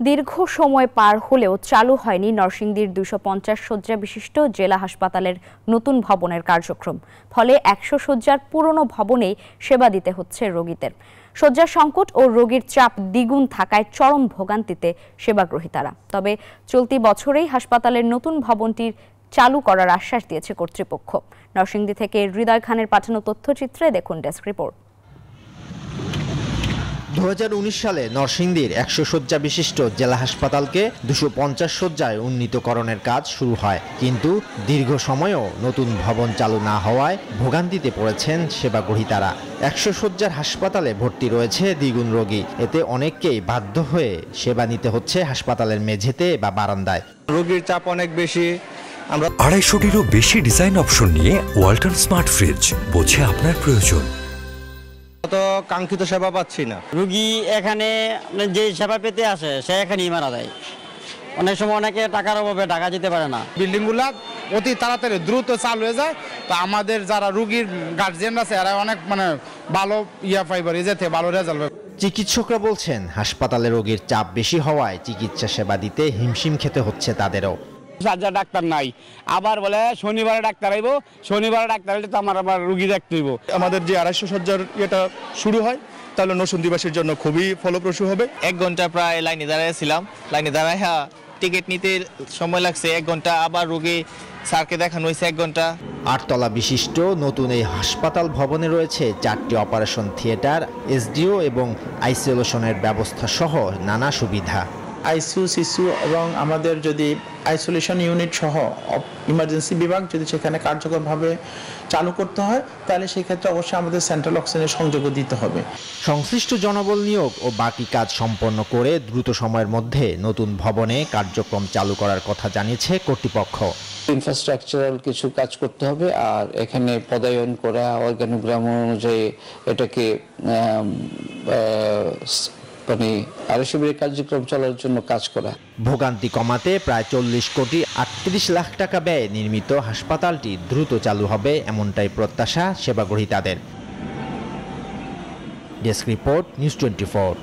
দীর্ঘ সময় পার হলেও চালু হয়নি নরসিংদীর ২৫০ শয্যা বিশিষ্ট জেলা হাসপাতালের নতুন ভবনের কার্যক্রম। ফলে ১০০ শয্যার পুরনো ভবনেই সেবা দিতে হচ্ছে রোগীদের। শয্যার সংকট ও রোগীর চাপ দ্বিগুণ থাকায় চরম ভোগান্তিতে সেবাগ্রহীতারা। তবে চলতি বছরেই হাসপাতালের নতুন ভবনটির চালু করার আশ্বাস দিয়েছে কর্তৃপক্ষ। নরসিংদী থেকে হৃদয় খানের পাঠানো তথ্যচিত্রে দেখুন ডেস্ক রিপোর্ট। ২০১৯ সালে নরসিংদীর ১০০ শয্যা বিশিষ্ট জেলা হাসপাতালকে ২৫০ শয্যায় উন্নীতকরণের কাজ শুরু হয়, কিন্তু দীর্ঘ সময়ও নতুন ভবন চালু না হওয়ায় ভোগান্তিতে পড়েছেন সেবাগ্রহীতারা। ১০০ শয্যার হাসপাতালে ভর্তি রয়েছে দ্বিগুণ রোগী, এতে অনেককেই বাধ্য হয়ে সেবা নিতে হচ্ছে হাসপাতালের মেঝেতে বা বারান্দায়। রোগীর চাপ অনেক বেশি। আমরা ২৫০টিরও বেশি ডিজাইন অপশন নিয়ে ওয়ালটন স্মার্ট ফ্রিজ, বোঝে আপনার প্রয়োজন। তো কাঙ্ক্ষিত সেবা পাচ্ছি না। রোগী এখানে যে সেবা পেতে আসে সে এখানেই মারা যায়। অনেক সময় অনেকে টাকার অভাবে ঢাকা যেতে পারে না। বিল্ডিংগুলা অতি তাড়াতাড়ি দ্রুত চালু হয়ে যায়, তো আমাদের যারা রোগীর গার্জিয়ান আছে এরা অনেক ভালো পাইবার যেতে ভালো রেজাল্ট পাবে। চিকিৎসকরা বলছেন হাসপাতালে রোগীর চাপ বেশি হওয়ায় চিকিৎসা সেবা দিতে হিমশিম খেতে হচ্ছে তাদেরও। ডাক্তার নাই, আবার বলে শনিবারে ডাক্তার আইব, শনিবারে ডাক্তার আইলে তো আবার রুগী দেখতে হইব। আমাদের যে ২৫০ শয্যার এটা শুরু হয় তাহলে নরসিংদীবাসীর জন্য খুবই ফলপ্রসূ হবে। ১ ঘন্টা প্রায় লাইনে দাঁড়াইছিলাম, লাইনে দাঁড়ায় টিকিট নিতে সময় লাগছে ১ ঘন্টা, আবার রোগী স্যারকে দেখানো হয়েছে 1 ঘন্টা। ৮ তলা বিশিষ্ট নতুন এই হাসপাতাল ভবনে রয়েছে 4টি অপারেশন থিয়েটার, এসডিও এবং আইসোলেশনের ব্যবস্থা সহ নানা সুবিধা। আইসিইউ, সিসিইউ এবং আমাদের যদি আইসোলেশন ইউনিট সহ ইমার্জেন্সি বিভাগ যদি সেখানে কার্যকরভাবে চালু করতে হয় তাহলে সেক্ষেত্রে অবশ্যই আমাদের সেন্ট্রাল অক্সিজেনের সংযোগও দিতে হবে। সংশ্লিষ্ট জনবল নিয়োগ ও বাকি কাজ সম্পন্ন করে দ্রুত সময়ের মধ্যে নতুন ভবনে কার্যক্রম চালু করার কথা জানিয়েছে কর্তৃপক্ষ। ইনফ্রাস্ট্রাকচারাল কিছু কাজ করতে হবে, আর এখানে পদায়ন করা, অর্গানোগ্রাম অনুযায়ী এটাকে আরো শিবিরের কার্যক্রম চলার জন্য কাজ করা। ভোগান্তি কমাতে প্রায় ৪০ কোটি ৩৮ লাখ টাকা ব্যয়ে নির্মিত হাসপাতালটি দ্রুত চালু হবে, এমনটাই প্রত্যাশা সেবাগ্রহীতাদের। Desk report, news 24।